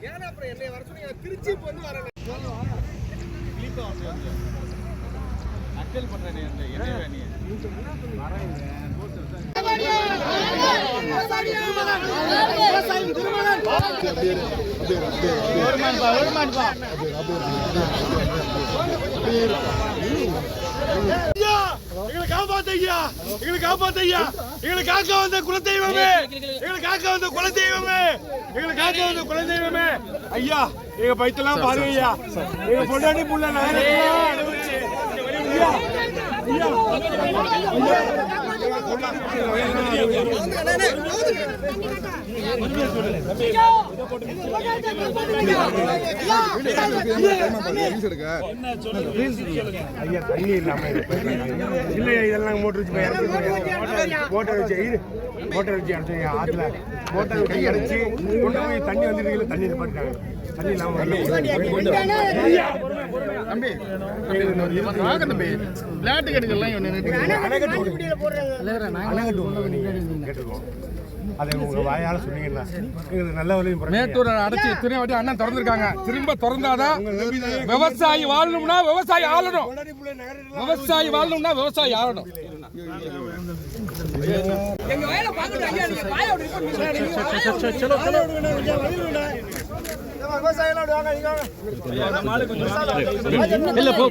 ஏன்னா அப்புறம் என்னை வர சொன்னீங்க திருச்சி வந்து வரேன் அக்கல் பண்றேன் குலதெய்வமே ஐயா எங்க பைத்தெல்லாம் பாருங்க ஐயா எங்க பொண்டாட்டி புள்ள தண்ணி இல்லாம இல்லையா இதெல்லாம் மோட்டர் வச்சு அடிச்சு ஆத்துல மோட்டர் கை அடைச்சு கொண்டு போய் தண்ணி வந்துட்டு தண்ணி நிப்பாட்டாங்க தண்ணி இல்லாம தம்பி விளையாட்டு கேட்டுக்கோம் அதை உங்க வாயால சொன்னீங்கன்னா நல்ல மேட்டூர் அடைச்சி இத்தனை வாட்டி அண்ணன் திறந்துருக்காங்க திரும்ப திறந்தாதான் விவசாயி வாழணும்னா விவசாயி ஆளணும் விவசாயி வாழணும்னா விவசாயி ஆளணும் எங்க வயல பாக்குறது ஐயா நீங்க வாய இல்ல போ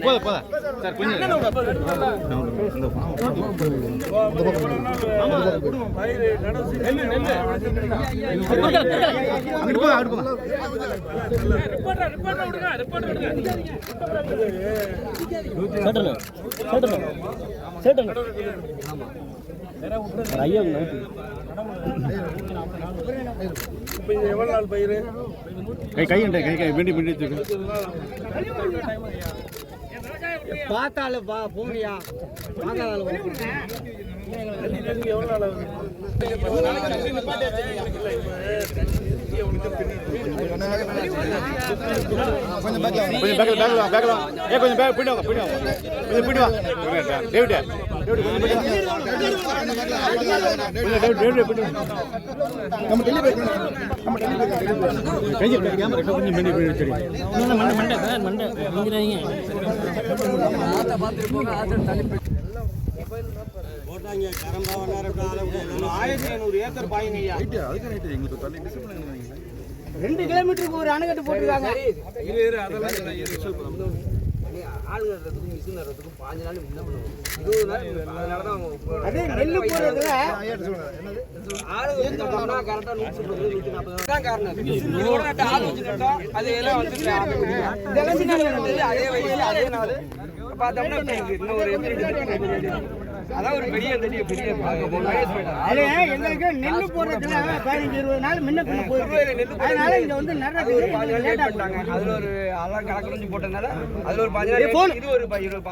சார் கொஞ்சம் எவ்வளவு நாள் பயிர் கை வேண்டி பார்த்தால போனியா எவ்வளவு நாள் கொஞ்சம் போட்டாங்க 1500 ஏக்கர் பாயுங்கய்யா 2 கிலோமீட்டருக்கு ஒரு அணைக்கட்டு போட்டுருக்காங்க ஆளுநர்களுக்கும் மிஷின் நடுறதுக்கும் 5 நாள் முன்ன பண்ணுவோம் 20 நாள் அதனாலதான் அதே நெல்லு போடுறதுல ஆளுங்க கரெக்டா 140 தான் காரணம் ஆள் வச்சு நட்டோம் அது எல்லாம் வந்து அதே வயசுல அதே நாள் பார்த்தோம்னா இன்னும் ஒரு அதான் ஒரு பெரிய எங்களுக்கு நெல்லு போடுறதுல 15-20 நாள் முன்ன பின்ன போயிருக்கு அதனால இங்க வந்து நிறைய அதுல ஒரு அலாம் கணக்கு போட்டதுனால அதுல ஒரு 15 நாள் இது ஒரு 15 நாள்